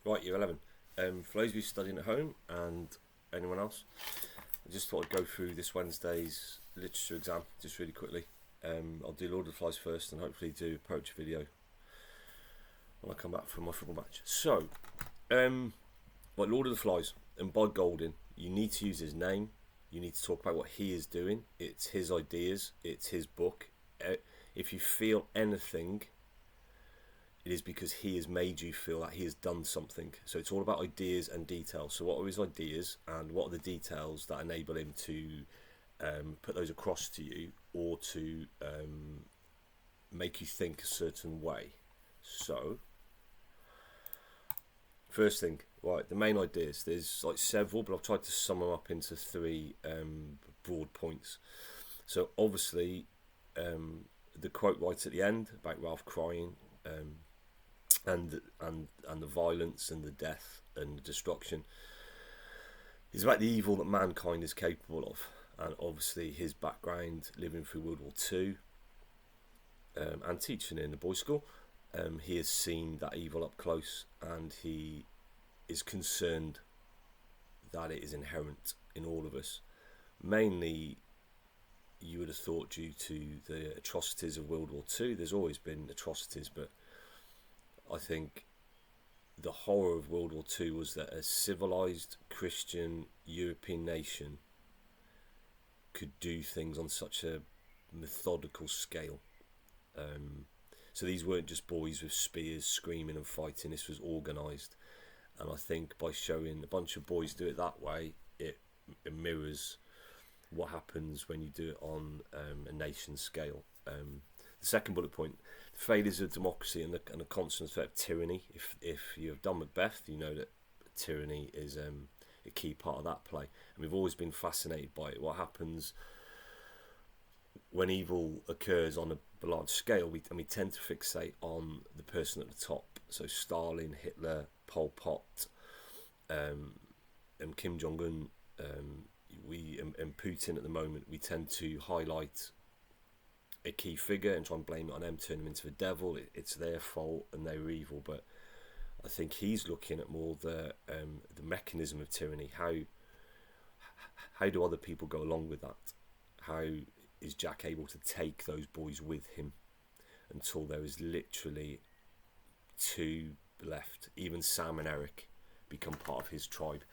Right, year 11. For those of you studying at home and anyone else, I just thought I'd go through this Wednesday's literature exam just really quickly. I'll do Lord of the Flies first and hopefully do a poetry video when I come back from my football match. So, like Lord of the Flies and Bob Golding, you need to use his name. You need to talk about what he is doing. It's his ideas. It's his book. If you feel anything, it is because he has made you feel that he has done something. So it's all about ideas and details. So what are his ideas and what are the details that enable him to put those across to you or to make you think a certain way. So first thing, right, the main ideas. There's like several, but I've tried to sum them up into three broad points. So obviously the quote right at the end about Ralph crying, and the violence and the death and the destruction is about the evil that mankind is capable of, and obviously his background living through World War II and teaching in the boys' school, he has seen that evil up close, and he is concerned that it is inherent in all of us. Mainly, you would have thought due to the atrocities of World War II. There's always been atrocities, but I think the horror of World War II was that a civilized Christian European nation could do things on such a methodical scale. So these weren't just boys with spears screaming and fighting. This was organised, and I think by showing a bunch of boys do it that way, it mirrors what happens when you do it on a nation scale. The second bullet point: failures of democracy and the constant threat of tyranny. If you have done Macbeth, you know that tyranny is a key part of that play, and we've always been fascinated by it. What happens when evil occurs on a large scale? We tend to fixate on the person at the top. So Stalin, Hitler, Pol Pot, and Kim Jong-un, and Putin at the moment. We tend to highlight a key figure and try and blame it on them, turn them into the devil. It's their fault and they were evil. But I think he's looking at more the mechanism of tyranny. How do other people go along with that? How is Jack able to take those boys with him until there is literally two left? Even Sam and Eric become part of his tribe.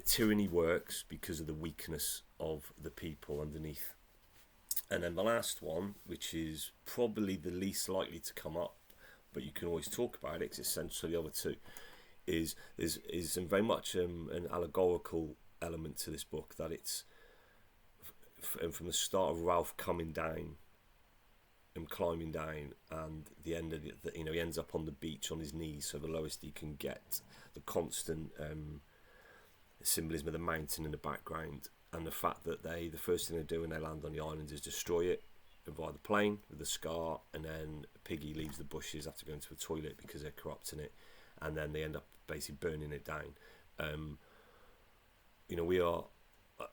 Tyranny works because of the weakness of the people underneath. And then the last one, which is probably the least likely to come up, but you can always talk about it because it's essentially the other two, is very much an allegorical element to this book, that it's from the start of Ralph coming down and climbing down, and the end of it, he ends up on the beach on his knees, so the lowest he can get, the constant symbolism of the mountain in the background, and the fact that the first thing they do when they land on the island is destroy it via the plane with the scar, and then Piggy leaves the bushes after going to the toilet because they're corrupting it, and then they end up basically burning it down. We are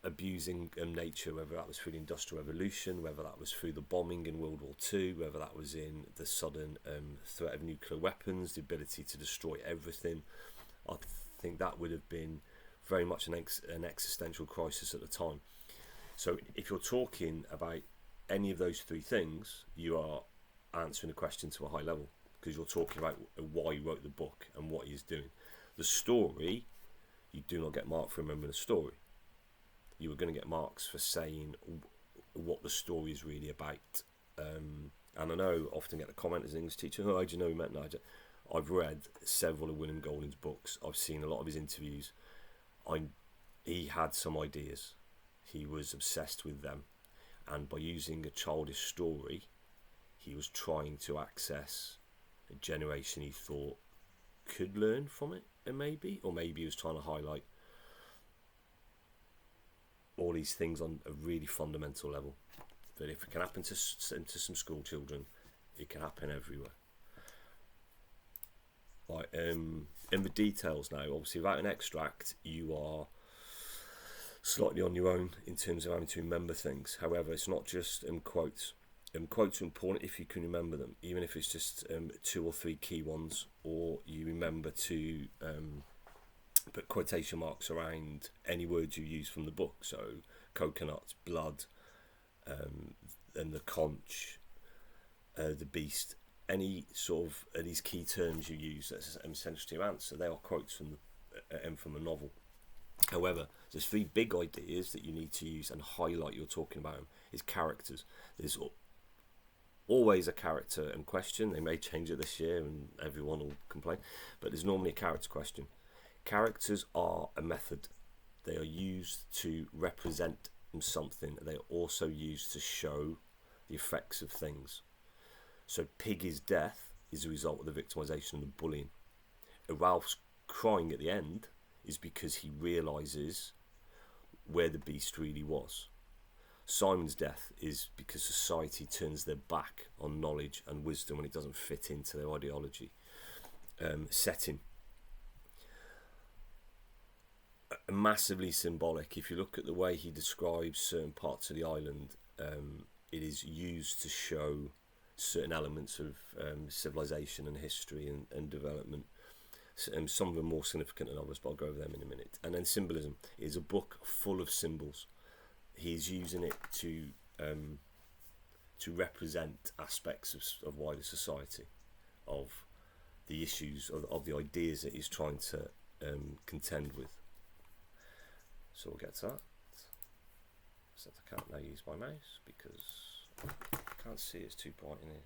abusing nature, whether that was through the Industrial Revolution, whether that was through the bombing in World War II, whether that was in the sudden threat of nuclear weapons, the ability to destroy everything. I think that would have been very much an existential crisis at the time. So if you're talking about any of those three things, you are answering a question to a high level, because you're talking about why he wrote the book and what he's doing. The story, you do not get marked for remembering the story. You are going to get marks for saying what the story is really about. And I know I often get the comment as an English teacher, how do you know he meant Niger? I've read several of William Golding's books. I've seen a lot of his interviews. He had some ideas. He was obsessed with them. And by using a childish story, he was trying to access a generation he thought could learn from it, or maybe he was trying to highlight all these things on a really fundamental level. That if it can happen to some school children, it can happen everywhere. Like in the details now, obviously without an extract, you are slightly on your own in terms of having to remember things. However, it's not just quotes. quotes are important if you can remember them, even if it's just 2 or 3 key ones, or you remember to put quotation marks around any words you use from the book. So coconut, blood, and the conch, the beast, any sort of these key terms you use that's essential to your answer, they are quotes from the novel. However, there's 3 big ideas that you need to use and highlight you're talking about them, is characters. There's always a character and question. They may change it this year and everyone will complain, but there's normally a character question. Characters are a method. They are used to represent something. They are also used to show the effects of things. So Piggy's death is a result of the victimisation and the bullying. Ralph's crying at the end is because he realises where the beast really was. Simon's death is because society turns their back on knowledge and wisdom when it doesn't fit into their ideology. Setting. Massively symbolic. If you look at the way he describes certain parts of the island, it is used to show certain elements of civilization and history and development. Some of them more significant than others, but I'll go over them in a minute. And then symbolism is a book full of symbols. He's using it to represent aspects of wider society, of the issues, of the ideas that he's trying to contend with. So we'll get to that. Except I can't now use my mouse because I can't see, it's too bright in here.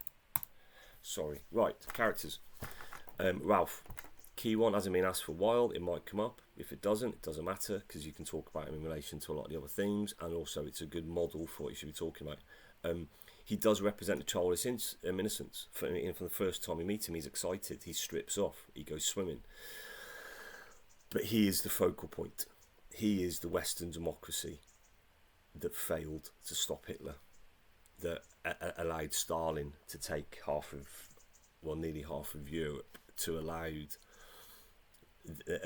Sorry. Right, characters. Ralph. Key one hasn't been asked for a while. It might come up. If it doesn't matter, because you can talk about him in relation to a lot of the other themes, and also it's a good model for what you should be talking about. He does represent a childish innocence. From the first time we meet him, he's excited. He strips off. He goes swimming. But he is the focal point. He is the Western democracy that failed to stop Hitler, that allowed Stalin to take nearly half of Europe, to allow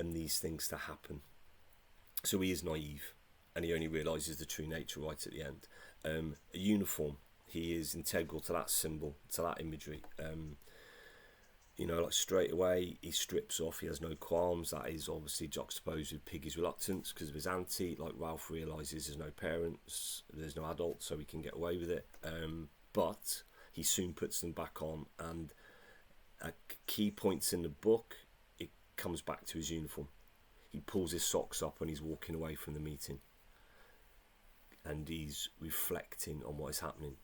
these things to happen. So he is naive, and he only realises the true nature right at the end. A uniform, he is integral to that symbol, to that imagery. Like straight away he strips off, he has no qualms. That is obviously juxtaposed with Piggy's reluctance because of his auntie. Like Ralph realises there's no parents, there's no adults, so he can get away with it. But he soon puts them back on, and at key points in the book it comes back to his uniform. He pulls his socks up when he's walking away from the meeting, and he's reflecting on what is happening.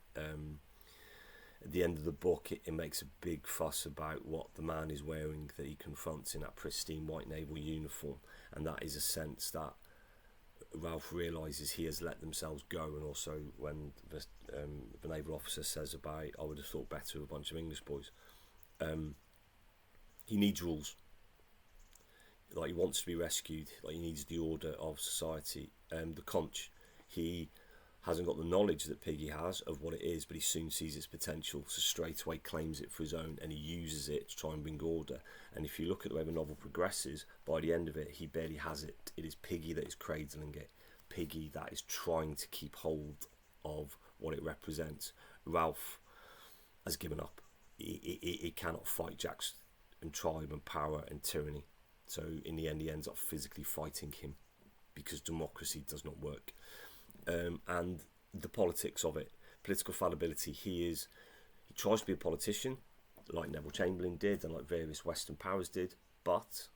At the end of the book, it makes a big fuss about what the man is wearing that he confronts in that pristine white naval uniform, and that is a sense that Ralph realises he has let themselves go. And also when the naval officer says about, I would have thought better of a bunch of English boys. He needs rules. Like, he wants to be rescued. Like, he needs the order of society. The conch, he hasn't got the knowledge that Piggy has of what it is, but he soon sees its potential, so straight away claims it for his own, and he uses it to try and bring order. And if you look at the way the novel progresses, by the end of it, he barely has it. It is Piggy that is cradling it. Piggy that is trying to keep hold of what it represents. Ralph has given up. He cannot fight Jack's and tribe and power and tyranny. So in the end, he ends up physically fighting him because democracy does not work. And the politics of it, political fallibility. He tries to be a politician, like Neville Chamberlain did, and like various Western powers did, but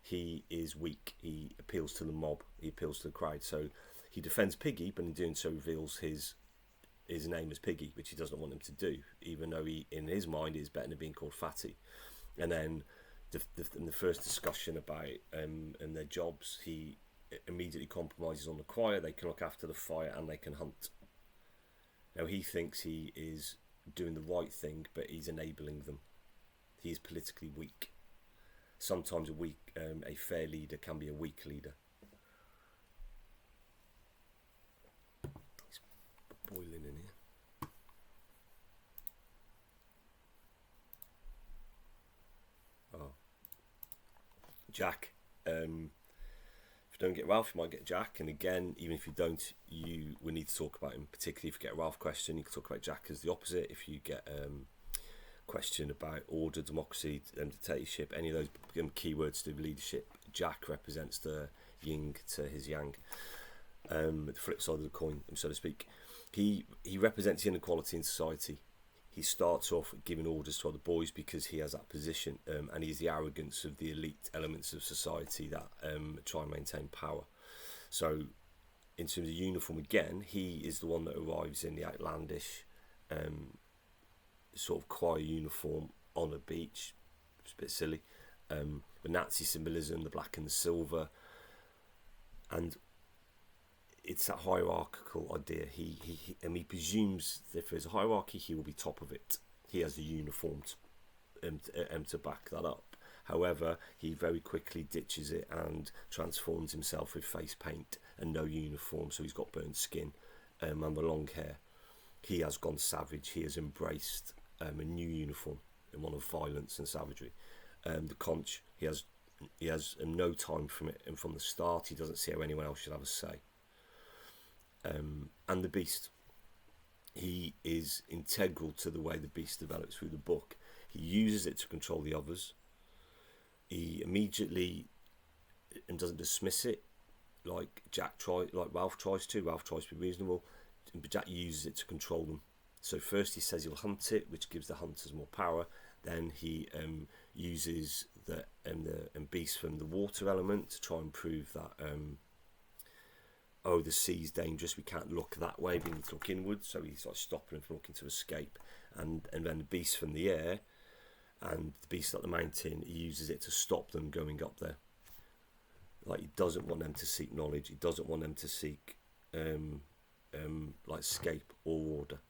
he is weak. He appeals to the mob. He appeals to the crowd. So he defends Piggy, but in doing so reveals his name as Piggy, which he doesn't want him to do, even though in his mind it is better than being called Fatty. And then in the first discussion about and their jobs, he immediately compromises on the choir. They can look after the fire and they can hunt. Now he thinks he is doing the right thing, but he's enabling them. He is politically weak. Sometimes a fair leader can be a weak leader. It's boiling in here. Oh, Jack. you don't get Ralph, you might get Jack. And again, even if you don't, you will need to talk about him. Particularly if you get a Ralph question, you can talk about Jack as the opposite. If you get question about order, democracy, dictatorship, any of those keywords to leadership, Jack represents the yin to his yang, the flip side of the coin, so to speak. He represents inequality in society. He starts off giving orders to other boys because he has that position, and he's the arrogance of the elite elements of society that try and maintain power. So in terms of uniform, again, he is the one that arrives in the outlandish sort of choir uniform on a beach. It's a bit silly, but Nazi symbolism, the black and the silver, and it's that hierarchical idea. He presumes that if there's a hierarchy, he will be top of it. He has the uniform to back that up. However, he very quickly ditches it and transforms himself with face paint and no uniform, so he's got burnt skin and the long hair. He has gone savage. He has embraced a new uniform, and one of violence and savagery. The conch, he has no time from it, and from the start he doesn't see how anyone else should have a say. And the beast, he is integral to the way the beast develops through the book. He uses it to control the others. He immediately and doesn't dismiss it like Ralph tries to. Ralph tries to be reasonable, but Jack uses it to control them. So first he says he'll hunt it, which gives the hunters more power. Then he uses the beast from the water element to try and prove that the sea's dangerous, we can't look that way, we need to look inward. So he's like stopping them from looking to escape. And then the beast from the air and the beast at the mountain, he uses it to stop them going up there. Like, he doesn't want them to seek knowledge. He doesn't want them to seek like escape or order.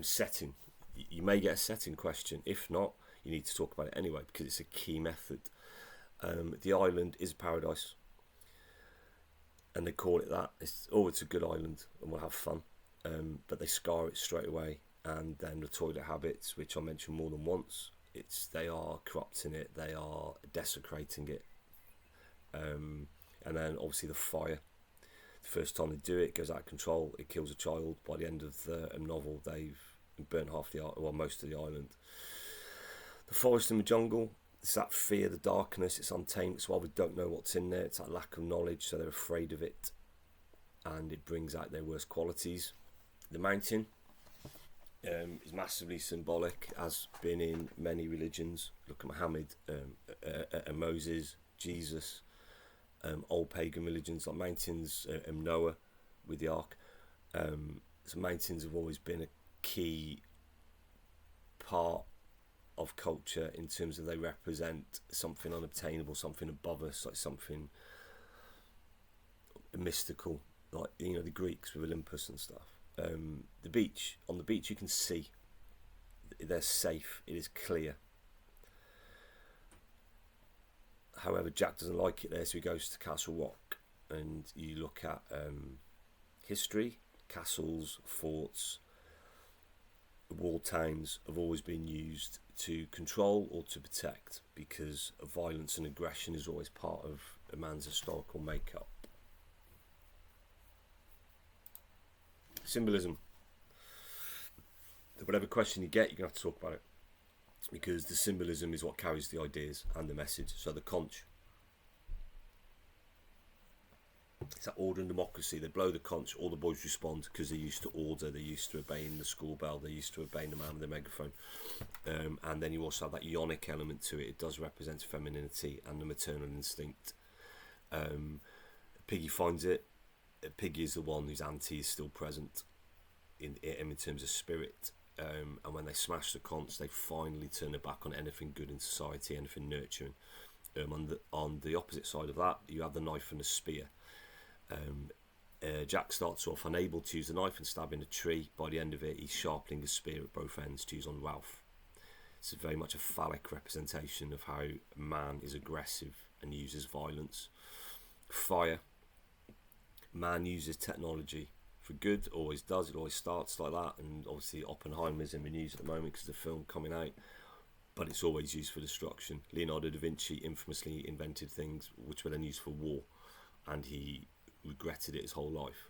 Setting. You may get a setting question. If not, you need to talk about it anyway because it's a key method. The island is a paradise, and they call it that. It's a good island and we'll have fun, but they scar it straight away. And then the toilet habits, which I mentioned more than once, they are corrupting it, they are desecrating it, and then obviously the fire. The first time they do it, it goes out of control, it kills a child. By the end of the novel, they've burnt most of the island. The forest and the jungle, it's that fear, the darkness, it's untamed. It's why we don't know what's in there. It's that lack of knowledge, so they're afraid of it, and it brings out their worst qualities. The mountain is massively symbolic, has been in many religions. Look at Muhammad, Moses, Jesus, old pagan religions like mountains, Noah with the ark. So mountains have always been a key part of culture in terms of they represent something unobtainable, something above us, like something mystical, like the Greeks with Olympus and stuff. On the beach you can see they're safe, it is clear. However, Jack doesn't like it there, so he goes to Castle Rock, and you look at history. Castles, forts, wall towns have always been used to control or to protect, because violence and aggression is always part of a man's historical makeup. Symbolism. Whatever question you get, you're going to have to talk about it, because the symbolism is what carries the ideas and the message. So the conch, it's that order and democracy. They blow the conch, all the boys respond because they're used to order, they're used to obeying the school bell, they're used to obeying the man with the megaphone. And then you also have that yonic element to it. It does represent femininity and the maternal instinct. Piggy finds it. Piggy is the one whose auntie is still present in terms of spirit. And when they smash the conch, they finally turn their back on anything good in society, anything nurturing. On the opposite side of that, you have the knife and the spear. Jack starts off unable to use the knife and stabbing a tree. By the end of it, he's sharpening a spear at both ends to use on Ralph. It's very much a phallic representation of how man is aggressive and uses violence. Fire. Man uses technology for good, always does. It always starts like that, and obviously Oppenheimer's in the news at the moment because the film coming out. but it's always used for destruction. Leonardo da Vinci infamously invented things which were then used for war, and he regretted it his whole life.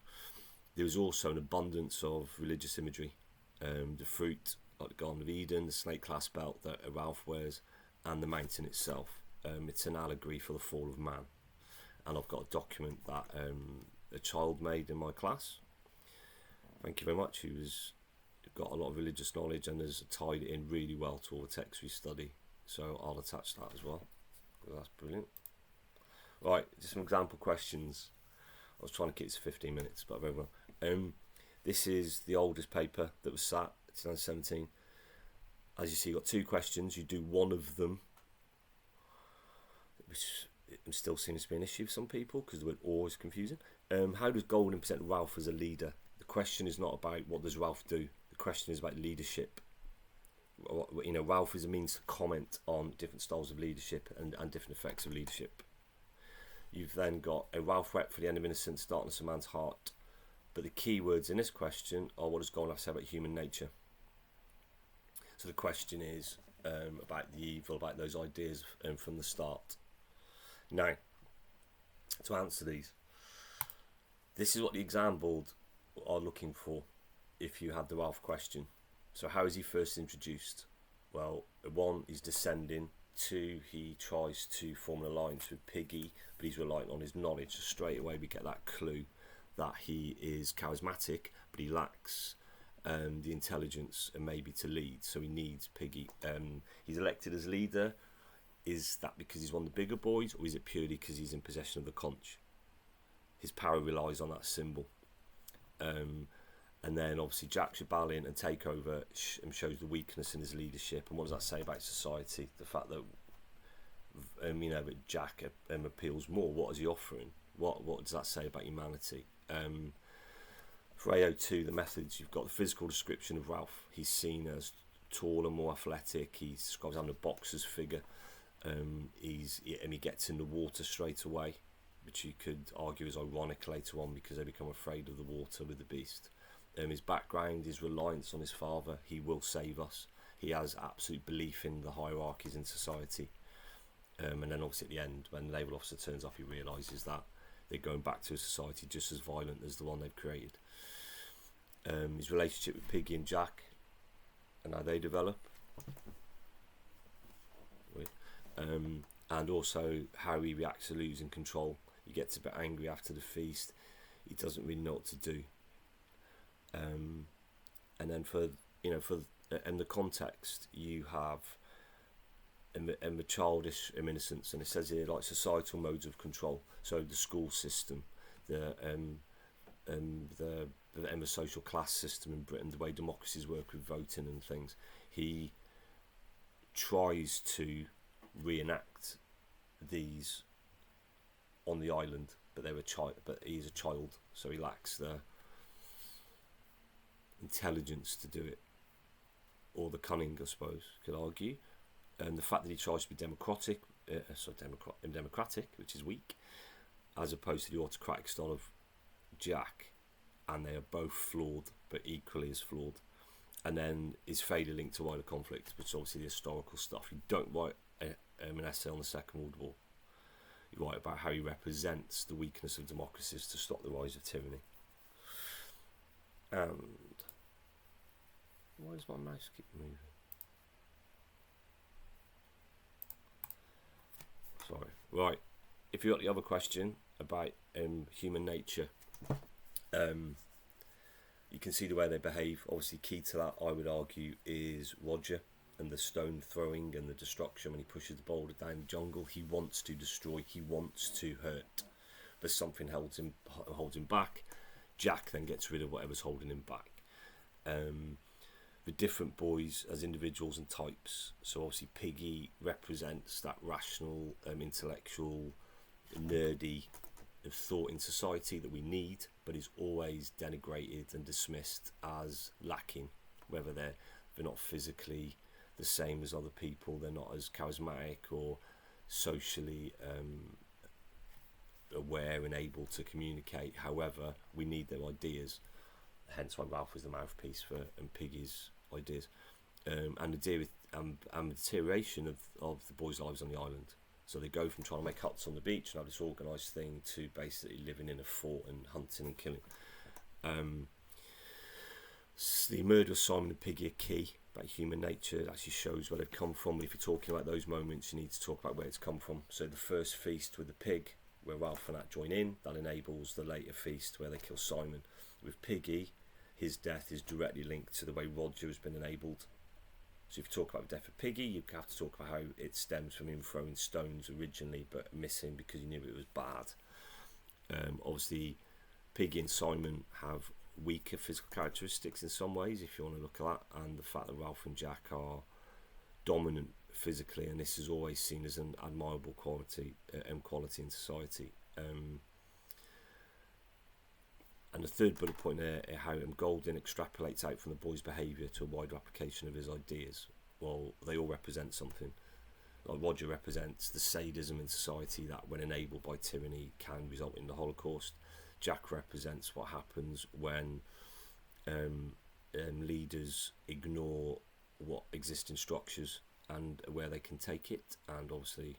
There was also an abundance of religious imagery. The fruit, like the Garden of Eden, the snake clasp belt that Ralph wears, and the mountain itself. It's an allegory for the fall of man. And I've got a document that a child made in my class. Thank you very much. He was got a lot of religious knowledge and has tied it in really well to all the texts we study. So I'll attach that as well. That's brilliant. Right, just some example questions. I was trying to keep it to 15 minutes, but very well. This is the oldest paper that was sat, 2017. As you see, you've got 2 questions. You do one of them, which still seems to be an issue for some people because the word "or" is confusing. How does Golding present Ralph as a leader? The question is not about what does Ralph do. The question is about leadership. You know, Ralph is a means to comment on different styles of leadership and different effects of leadership. You've then got a Ralph wept for the end of innocence, darkness of man's heart. But the key words in this question are what does Golding have to say about human nature? So the question is about the evil, about those ideas from the start. Now, to answer these, this is what the exam board are looking for if you had the Ralph question. So how is he first introduced? Well, 1, he's descending. 2, he tries to form an alliance with Piggy, but he's relying on his knowledge. So straight away we get that clue that he is charismatic, but he lacks the intelligence and maybe to lead. So he needs Piggy. He's elected as leader. Is that because he's one of the bigger boys, or is it purely because he's in possession of the conch? His power relies on that symbol. And then obviously Jack's rebellion and takeover shows the weakness in his leadership. And what does that say about society? The fact that that Jack appeals more. What is he offering? What does that say about humanity? For AO2, the methods, you've got the physical description of Ralph. He's seen as taller, more athletic. He describes having a boxer's figure. He gets in the water straight away, which you could argue is ironic later on because they become afraid of the water with the beast. His background, his reliance on his father, he will save us. He has absolute belief in the hierarchies in society. And then obviously at the end, when the naval officer turns up, he realises that they're going back to a society just as violent as the one they've created. His relationship with Piggy and Jack and how they develop. And also how he reacts to losing control. He gets a bit angry after the feast. He doesn't really know what to do. And then for the context, you have the childish innocence, and it says here like societal modes of control. So the school system, the social class system in Britain, the way democracies work with voting and things. He tries to reenact these on the island, but he's a child, so he lacks the intelligence to do it, or the cunning, I suppose, could argue. And the fact that he tries to be democratic, which is weak, as opposed to the autocratic style of Jack, and they are both flawed, but equally as flawed. And then his failure linked to wider conflict, which is obviously the historical stuff. You don't write an essay on the Second World War. You write about how he represents the weakness of democracies to stop the rise of tyranny. And why does my mouse keep moving? Sorry. Right. If you got the other question about human nature, you can see the way they behave. Obviously, key to that, I would argue, is Roger and the stone throwing and the destruction when he pushes the boulder down the jungle. He wants to destroy. He wants to hurt, but something holds him back. Jack then gets rid of whatever's holding him back. The different boys as individuals and types. So obviously Piggy represents that rational, intellectual, nerdy thought in society that we need, but is always denigrated and dismissed as lacking. Whether they're not physically the same as other people, they're not as charismatic or socially aware and able to communicate. However, we need their ideas. Hence why Ralph was the mouthpiece for Piggy's ideas. and the deterioration of the boys' lives on the island. So they go from trying to make huts on the beach and have this organised thing to basically living in a fort and hunting and killing. The murder of Simon and Piggy are key about human nature. It actually shows where they've come from. And if you're talking about those moments, you need to talk about where it's come from. So the first feast with the pig, where Ralph and Nat join in, that enables the later feast where they kill Simon. With Piggy, his death is directly linked to the way Roger has been enabled. So if you talk about the death of Piggy, you have to talk about how it stems from him throwing stones originally, but missing because he knew it was bad. Obviously, Piggy and Simon have weaker physical characteristics in some ways, if you want to look at that, and the fact that Ralph and Jack are dominant physically, and this is always seen as an admirable quality in society. And the third bullet point there, how Golding extrapolates out from the boy's behaviour to a wider application of his ideas. Well, they all represent something. Like Roger represents the sadism in society that, when enabled by tyranny, can result in the Holocaust. Jack represents what happens when leaders ignore what existing structures and where they can take it. And obviously,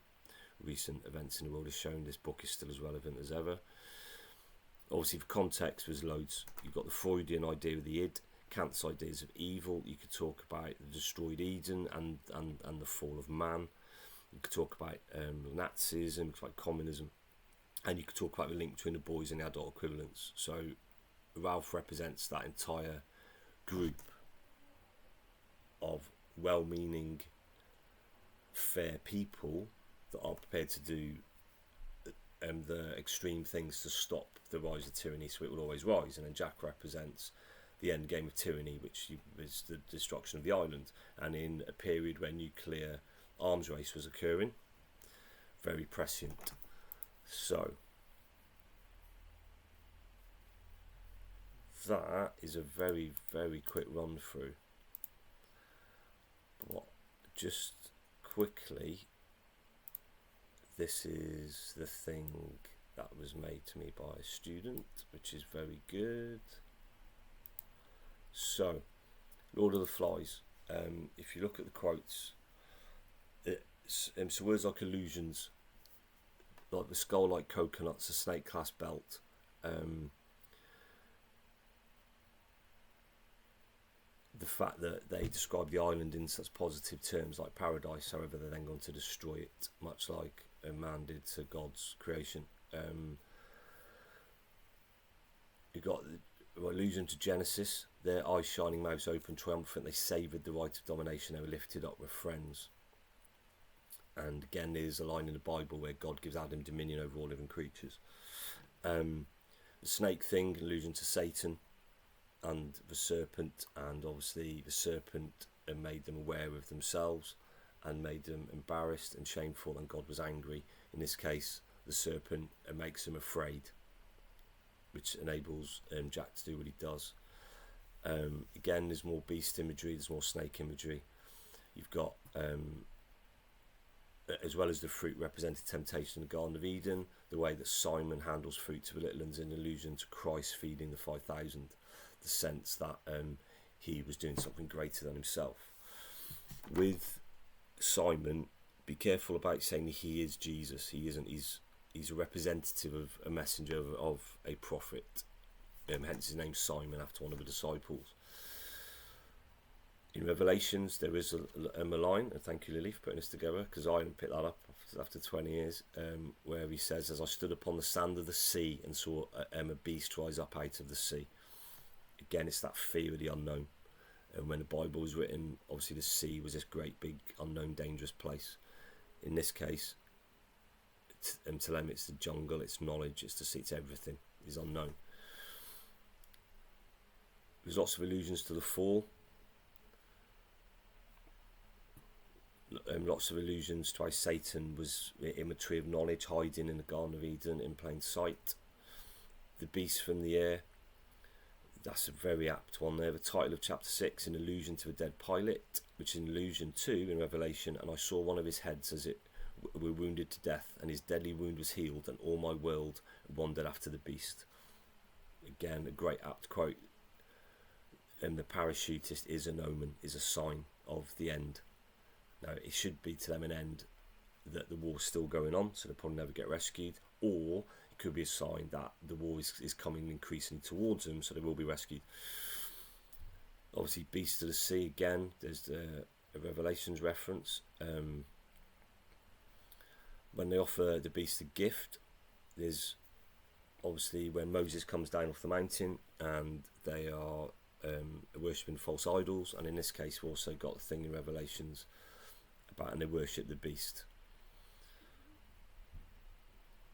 recent events in the world have shown this book is still as relevant as ever. Obviously, for context, there's loads. You've got the Freudian idea of the id, Kant's ideas of evil. You could talk about the destroyed Eden and the fall of man. You could talk about Nazism, like communism. And you could talk about the link between the boys and the adult equivalents. So Ralph represents that entire group of well-meaning, fair people that are prepared to do the extreme things to stop the rise of tyranny, so it will always rise. And then Jack represents the end game of tyranny, which is the destruction of the island, and in a period where nuclear arms race was occurring, very prescient. So that is a very, very quick run through. But just quickly, this is the thing that was made to me by a student, which is very good. So, Lord of the Flies. If you look at the quotes, so words like illusions, like the skull like coconuts, a snake class belt, the fact that they describe the island in such positive terms like paradise, however they're then going to destroy it, much like man did to God's creation. You've got the allusion to Genesis, their eyes shining, mouths open, triumphant, they savoured the right of domination, they were lifted up with friends. And again, there's a line in the Bible where God gives Adam dominion over all living creatures. The snake thing, allusion to Satan and the serpent, and obviously the serpent made them aware of themselves and made them embarrassed and shameful, and God was angry. In this case, the serpent makes him afraid, which enables Jack to do what he does. Again, there's more beast imagery, there's more snake imagery. You've got, as well as the fruit represented temptation in the Garden of Eden, the way that Simon handles fruit to the little ones, an allusion to Christ feeding the 5,000, the sense that he was doing something greater than himself. With Simon, be careful about saying he is Jesus. He isn't. He's a representative of a messenger of a prophet. Hence his name Simon, after one of the disciples. In Revelations, there is a line, and thank you, Lily, for putting this together, because I didn't pick that up after 20 years, where he says, as I stood upon the sand of the sea and saw a beast rise up out of the sea. Again, it's that fear of the unknown. And when the Bible was written, obviously the sea was this great, big, unknown, dangerous place. In this case, to them, it's the jungle, it's knowledge, it's the sea, it's everything is unknown. There's lots of allusions to the fall. Lots of allusions to how Satan was in the tree of knowledge, hiding in the Garden of Eden in plain sight. The beast from the air, that's a very apt one there. The title of chapter 6, an allusion to a dead pilot, which is an allusion to, in Revelation, and I saw one of his heads as it were wounded to death, and his deadly wound was healed, and all my world wandered after the beast. Again, a great apt quote. And the parachutist is an omen, is a sign of the end. Now, it should be to them an end that the war's still going on, so they'll probably never get rescued, or it could be a sign that the war is coming increasingly towards them, so they will be rescued. Obviously, Beast of the Sea, again, there's a Revelations reference. When they offer the beast a gift, there's obviously when Moses comes down off the mountain and they are worshipping false idols, and in this case we've also got the thing in Revelations about, and they worship the beast.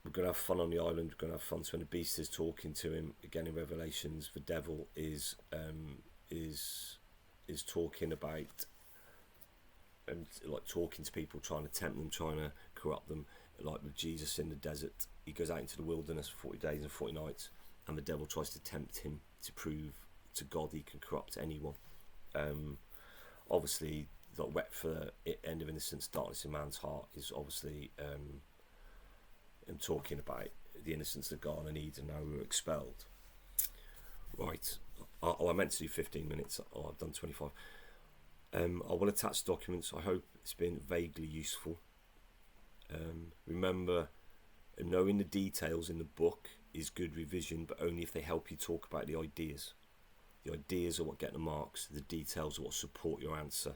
We're going to have fun on the island. We're going to have fun. So when the beast is talking to him, again in Revelations, the devil is talking about, like talking to people, trying to tempt them, trying to corrupt them. Like with Jesus in the desert, he goes out into the wilderness for 40 days and 40 nights, and the devil tries to tempt him to prove to God he can corrupt anyone. Obviously, the wet for end of innocence, darkness in man's heart is obviously him talking about the innocence of God and Eden now we were expelled. Right. I meant to do 15 minutes. I've done 25. I will attach documents. I hope it's been vaguely useful. Remember, knowing the details in the book is good revision, but only if they help you talk about the ideas. The ideas are what get the marks. The details are what support your answer.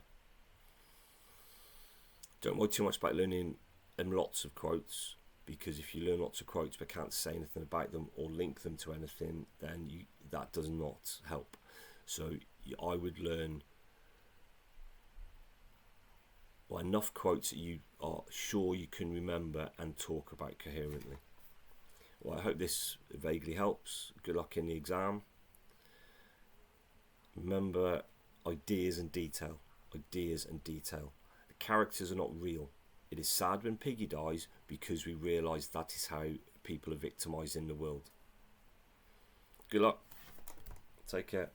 Don't worry too much about learning lots of quotes, because if you learn lots of quotes but can't say anything about them or link them to anything, then that does not help. So I would learn enough quotes that you are sure you can remember and talk about coherently. Well, I hope this vaguely helps. Good luck in the exam. Remember, ideas and detail. Ideas and detail. The characters are not real. It is sad when Piggy dies because we realise that is how people are victimised in the world. Good luck. Take care.